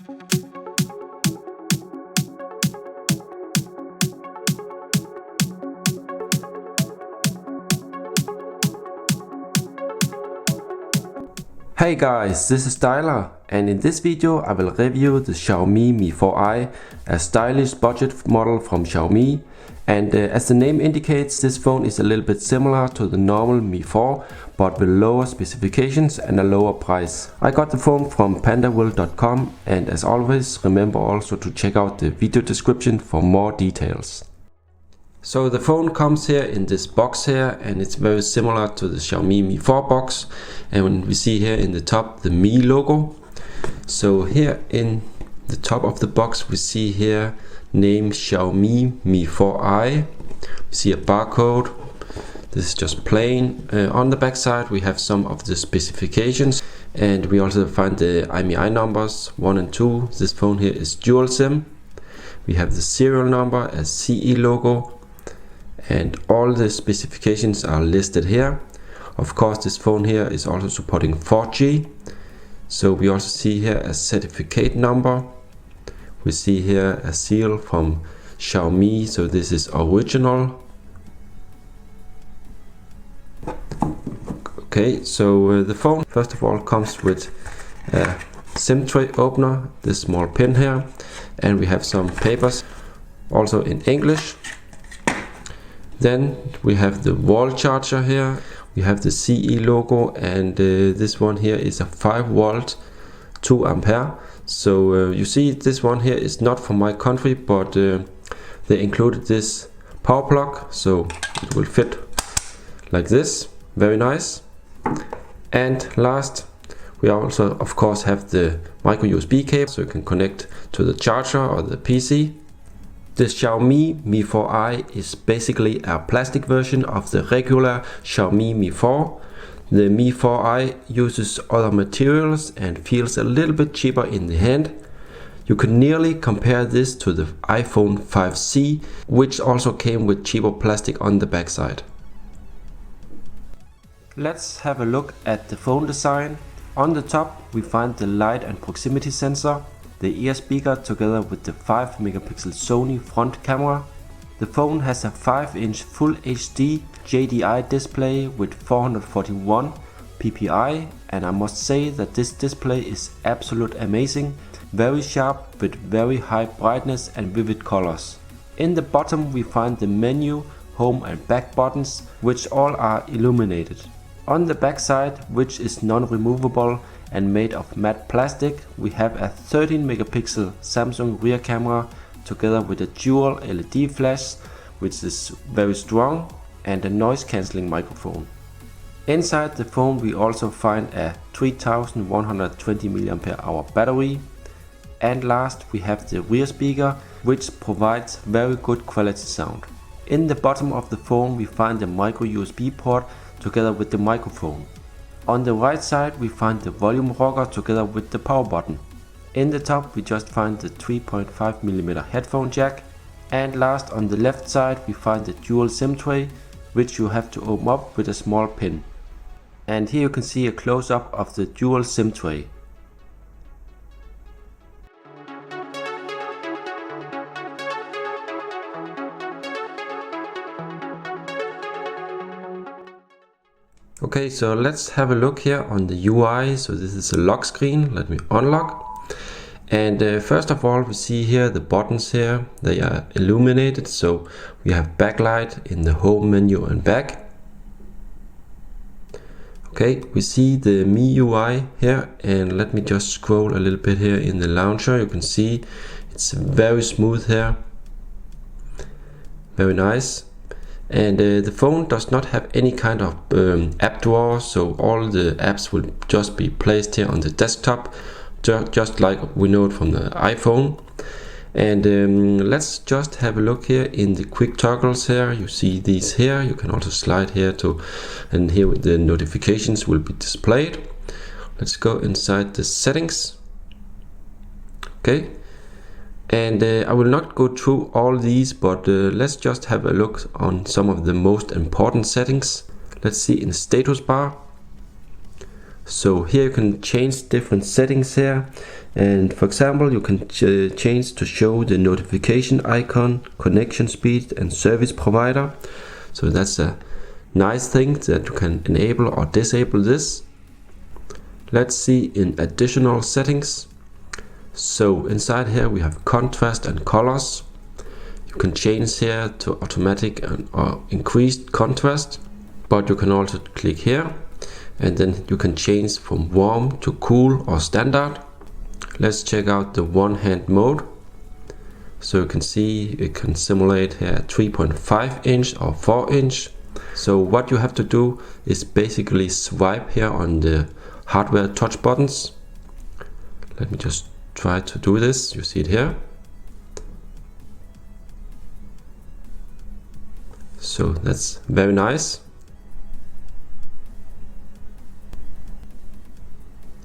Hey guys, this is Styler, and in this video I will review the Xiaomi Mi4i, a stylish budget model from Xiaomi. And as the name indicates, this phone is a little bit similar to the normal Mi 4, but with lower specifications and a lower price. I got the phone from pandaworld.com, and as always, remember also to check out the video description for more details. So the phone comes here in this box here, and it's very similar to the Xiaomi Mi 4 box. And when we see here in the top the Mi logo. So here in the top of the box we see here name Xiaomi Mi4i. We see a barcode. This is just plain. On the back side we have some of the specifications, and we also find the MIUI numbers 1 and 2. This phone here is dual SIM. We have the serial number, a CE logo, and all the specifications are listed here. Of course, this phone here is also supporting 4G. So we also see here a certificate number. We see here a seal from Xiaomi, so this is original. Okay, so the phone first of all comes with a Simtray opener, this small pin here, and we have some papers also in English. Then we have the Wallcharger here. We have the CE logo, and this one here is a 5 volt 2 ampere. So you see this one here is not from my country, but they included this power plug, so it will fit like this. Very nice. And last, we also of course have the micro USB cable, so you can connect to the charger or the PC. The Xiaomi Mi4i is basically a plastic version of the regular Xiaomi Mi 4. The Mi4i uses other materials and feels a little bit cheaper in the hand. You can nearly compare this to the iPhone 5C, which also came with cheaper plastic on the backside. Let's have a look at the phone design. On the top we find the light and proximity sensor, the ear speaker together with the 5 megapixel Sony front camera. The phone has a 5-inch Full HD JDI display with 441 ppi, and I must say that this display is absolutely amazing, very sharp with very high brightness and vivid colors. In the bottom we find the menu, home and back buttons, which all are illuminated. On the back side, which is non-removable and made of matte plastic, we have a 13 megapixel Samsung rear camera together with a dual LED flash, which is very strong, and a noise cancelling microphone. Inside the phone we also find a 3120 mAh battery. And last we have the rear speaker, which provides very good quality sound. In the bottom of the phone we find the micro USB port together with the microphone. On the right side we find the volume rocker together with the power button. In the top we just find the 3.5mm headphone jack. And last, on the left side we find the dual SIM tray, which you have to open up with a small pin. And here you can see a close-up of the dual SIM tray. Okay, so let's have a look here on the UI. So this is a lock screen. Let me unlock. And first of all we see here the buttons here, they are illuminated, so we have backlight in the home menu and back. Okay, we see the MIUI here, and let me just scroll a little bit here in the launcher. You can see it's very smooth here, very nice. And the phone does not have any kind of app drawer, so all the apps will just be placed here on the desktop, just like we know it from the iPhone. And let's just have a look here in the Quicktoggles here. You see these here. You can also slide here to, and here the notifications will be displayed. Let's go inside the settings. Okay, and I will not go through all these, but let's just have a look on some of the most important settings. Let's see in the status bar. So here you can change different settings here, and for example you can change to show the notification icon, connection speed and service provider. So that's a nice thing that you can enable or disable this. Let's see in additional settings. So inside here we have contrast and colors. You can change here to automatic or increased contrast, but you can also click here and then you can change from warm to cool or standard. Let's check out the one hand mode. So you can see it can simulate here 3.5 inch or 4 inch. So what you have to do is basically swipe here on the hardware touch buttons. Let me just try to do this. You see it here. So that's very nice.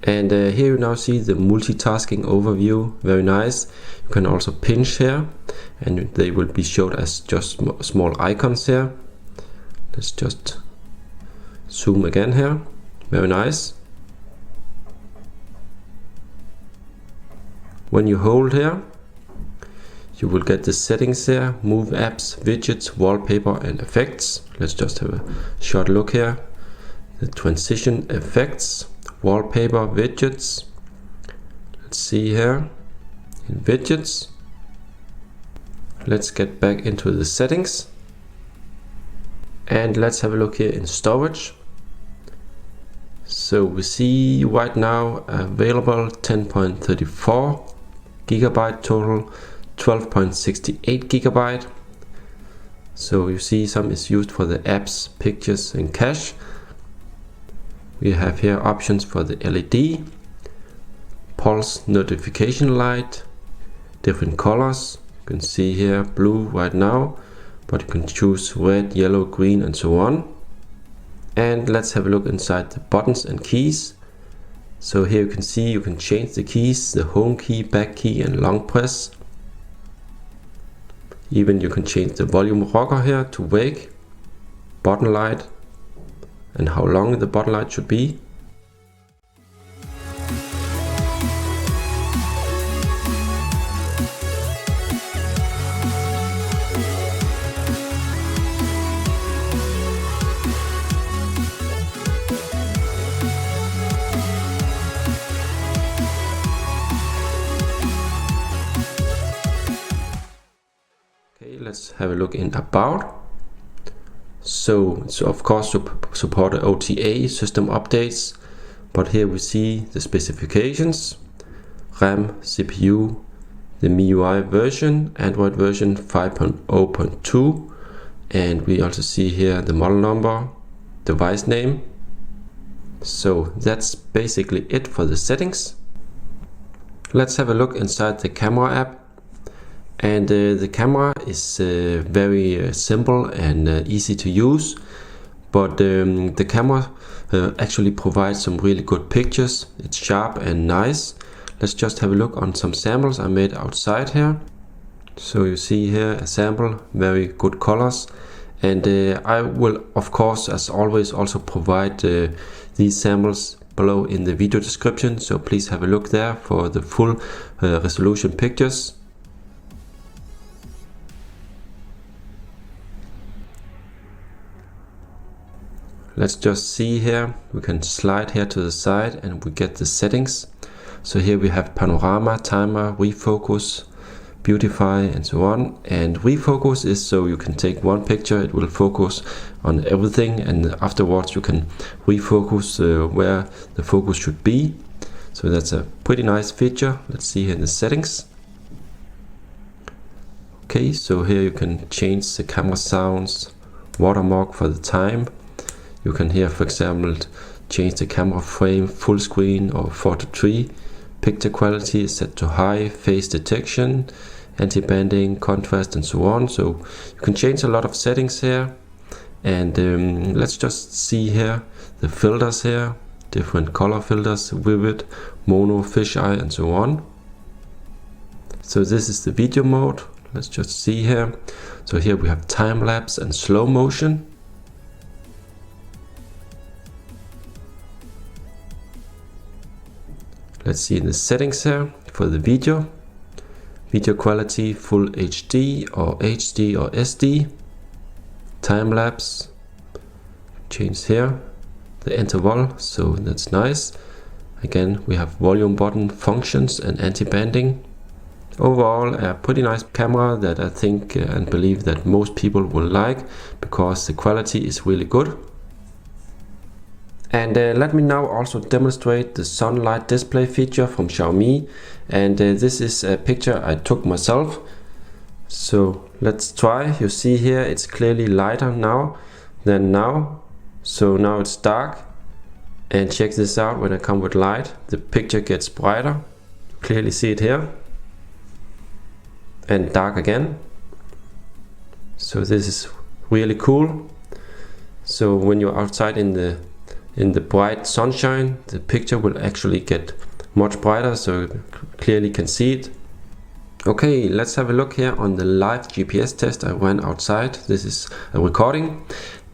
And here you now see the multitasking overview, very nice. You can also pinch here and they will be showed as just small icons here. Let's just zoom again here, very nice. When you hold here, you will get the settings here, move apps, widgets, wallpaper and effects. Let's just have a short look here. The transition effects, wallpaper, widgets. Let's see here in widgets. Let's get back into the settings and let's have a look here in storage. So we see right now available 10.34 gigabyte total, 12.68 gigabyte. So you see some is used for the apps, pictures and cache. We have here options for the LED, pulse notification light, different colors. You can see here blue right now, but you can choose red, yellow, green and so on. And let's have a look inside the buttons and keys. So here you can see you can change the keys, the home key, back key and long press. Even you can change the volume rocker here to wake, button light, and how long the button light should be. Okay, let's have a look in about. So of course support OTA system updates, but here we see the specifications, RAM, CPU, the MIUI version, Android version 5.0.2, and we also see here the model number, device name. So that's basically it for the settings. Let's have a look inside the camera app. And the camera is very simple and easy to use, but the camera actually provides some really good pictures. It's sharp and nice. Let's just have a look on some samples I made outside here. So you see here a sample, very good colors, and I will of course as always also provide these samples below in the video description, so please have a look there for the full resolution pictures. Let's just see here, we can slide here to the side and we get the settings. So here we have panorama, timer, refocus, beautify and so on. And refocus is so you can take one picture, it will focus on everything, and afterwards you can refocus where the focus should be. So that's a pretty nice feature. Let's see here in the settings. Okay, so here you can change the camera sounds, watermark for the time. You can here, for example, change the camera frame full screen or 4:3. Picture quality is set to high, face detection, anti-banding, contrast and so on. So you can change a lot of settings here. And let's just see here the filters here, different color filters, vivid, mono, fisheye and so on. So this is the video mode. Let's just see here. So here we have time lapse and slow motion. Let's see in the settings here for the video. Video quality full HD or HD or SD. Time lapse. Change here the interval, so that's nice. Again, we have volume button functions and anti-banding. Overall, a pretty nice camera that I think and believe that most people will like, because the quality is really good. And let me now also demonstrate the sunlight display feature from Xiaomi. And this is a picture I took myself. So let's try. You see here it's clearly lighter now than now. So now it's dark. And check this out, when I come with light, the picture gets brighter. Clearly see it here. And dark again. So this is really cool. So when you're outside in the bright sunshine, the picture will actually get much brighter, so you clearly can see it. Okay, let's have a look here on the live GPS test I ran outside. This is a recording,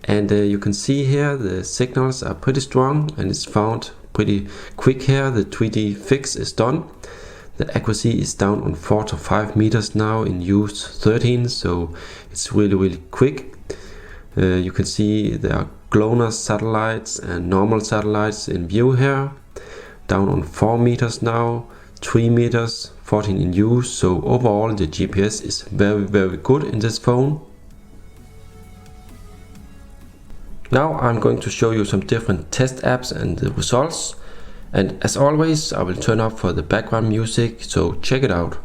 and you can see here the signals are pretty strong and it's found pretty quick here. The 3D fix is done. The accuracy is down on 4 to 5 meters now in use 13, so it's really quick. You can see there are GLONASS satellites and normal satellites in view here. Down on 4 meters now, 3 meters, 14 in use. So overall the GPS is very good in this phone. Now I'm going to show you some different test apps and the results. And as always, I will turn off for the background music, so check it out.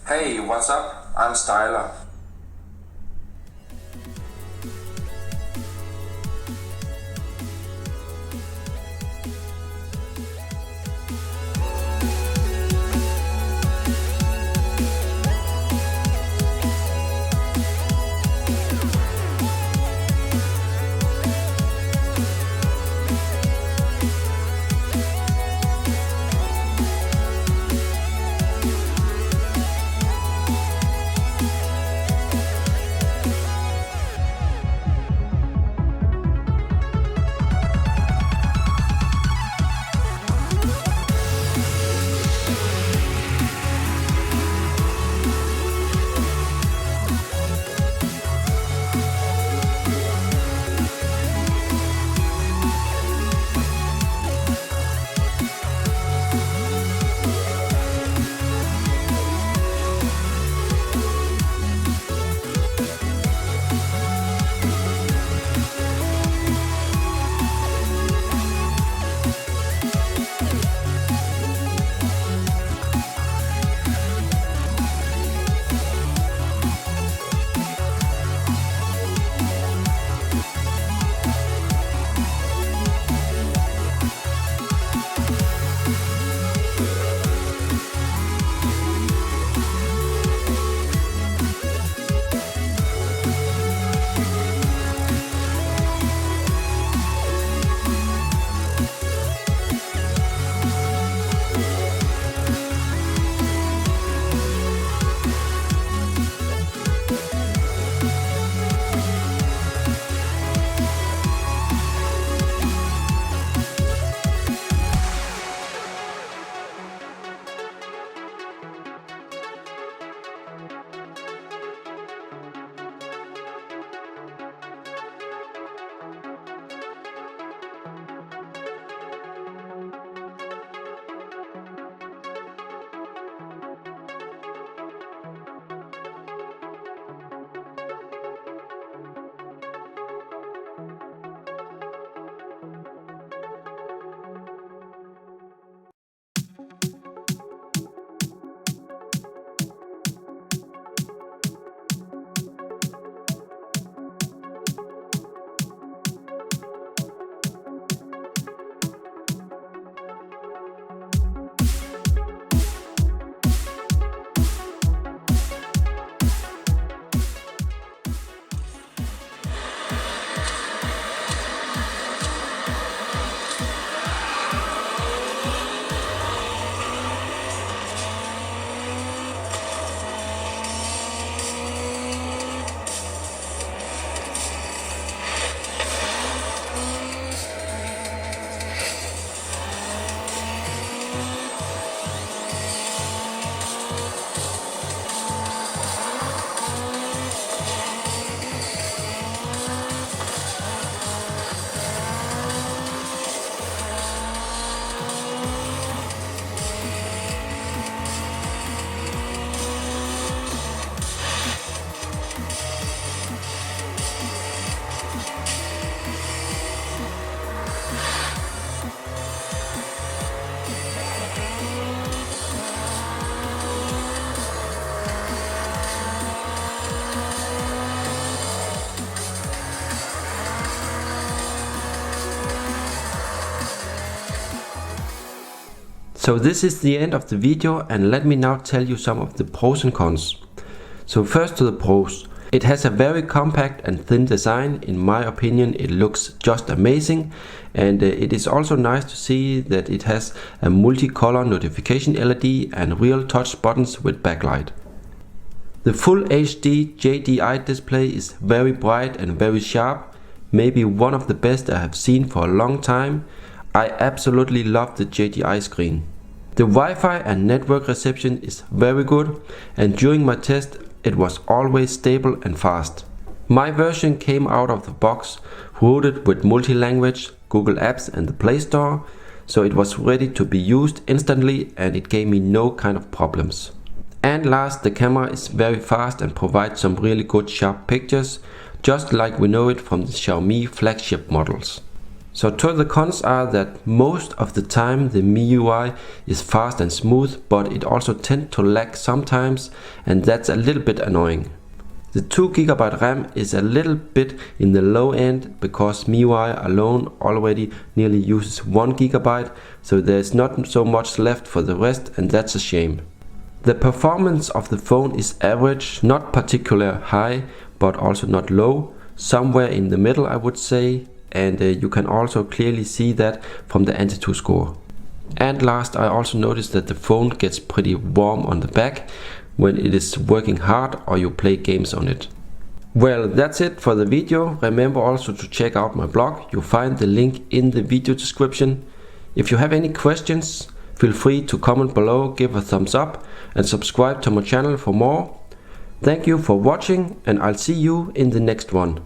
Hey, what's up? I'm Styler. So this is the end of the video, and let me now tell you some of the pros and cons. So first to the pros. It has a very compact and thin design. In my opinion, it looks just amazing, and it is also nice to see that it has a multicolor notification LED and real touch buttons with backlight. The full HD JDI display is very bright and very sharp, maybe one of the best I have seen for a long time. I absolutely love the JDI screen. The Wi-Fi and network reception is very good, and during my test it was always stable and fast. My version came out of the box rooted with Multilanguage, Google Apps and the Play Store, so it was ready to be used instantly and it gave me no kind of problems. And last, the camera is very fast and provides some really good sharp pictures, just like we know it from the Xiaomi flagship models. So to the cons are that most of the time the MIUI is fast and smooth, but it also tends to lag sometimes, and that's a little bit annoying. The 2GB RAM is a little bit in the low end because MIUI alone already nearly uses 1GB, so there's not so much left for the rest, and that's a shame. The performance of the phone is average, not particularly high, but also not low, somewhere in the middle I would say. And you can also clearly see that from the AnTuTu score. And last, I also noticed that the phone gets pretty warm on the back when it is working hard or you play games on it. Well, that's it for the video. Remember also to check out my blog. You'll find the link in the video description. If you have any questions, feel free to comment below, give a thumbs up and subscribe to my channel for more. Thank you for watching, and I'll see you in the next one.